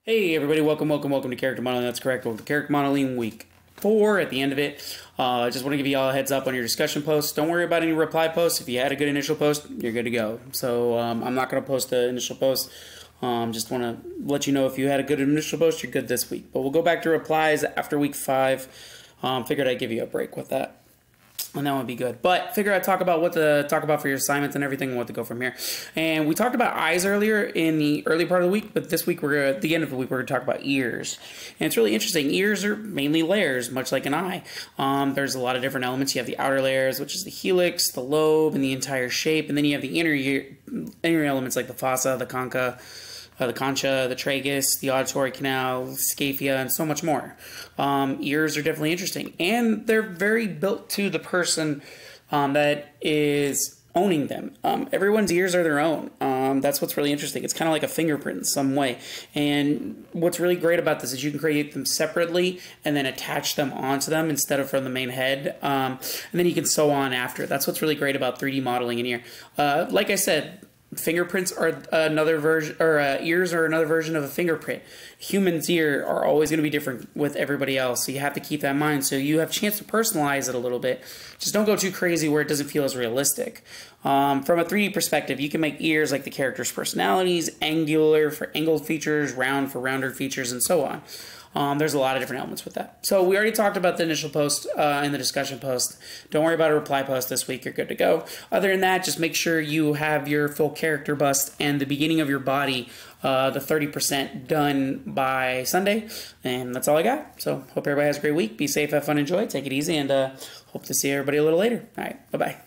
Hey everybody, welcome to Character Modeling. That's correct. Welcome to Character Modeling Week 4 at the end of it. Just want to give you all a heads up on your discussion posts. Don't worry about any reply posts. If you had a good initial post, you're good to go. So I'm not going to post the initial post. Just want to let you know if you had a good initial post, you're good this week. But we'll go back to replies after week 5. Figured I'd give you a break with that. And that would be good. But figure I'd talk about what to talk about for your assignments and everything and what to go from here. And we talked about eyes earlier in the early part of the week, but this week at the end of the week, we're going to talk about ears. And it's really interesting. Ears are mainly layers, much like an eye. There's a lot of different elements. You have the outer layers, which is the helix, the lobe, and the entire shape. And then you have the inner elements like the fossa, the concha, the tragus, the auditory canal, scapula, and so much more. Ears are definitely interesting, and they're very built to the person that is owning them. Everyone's ears are their own. That's what's really interesting. It's kind of like a fingerprint in some way. And what's really great about this is you can create them separately and then attach them onto them instead of from the main head. And then you can sew on after. That's what's really great about 3D modeling an ear. Like I said, fingerprints are another version, or ears are another version of a fingerprint. Human's ear are always going to be different with everybody else, so you have to keep that in mind. So you have a chance to personalize it a little bit. Just don't go too crazy where it doesn't feel as realistic. From a 3D perspective, you can make ears like the characters' personalities, angular for angled features, round for rounded features, and so on. There's a lot of different elements with that. So we already talked about the initial post and the discussion post. Don't worry about a reply post this week. You're good to go. Other than that, just make sure you have your full character bust and the beginning of your body, the 30% done by Sunday. And that's all I got. So hope everybody has a great week. Be safe, have fun, enjoy. Take it easy, and hope to see everybody a little later. All right, bye-bye.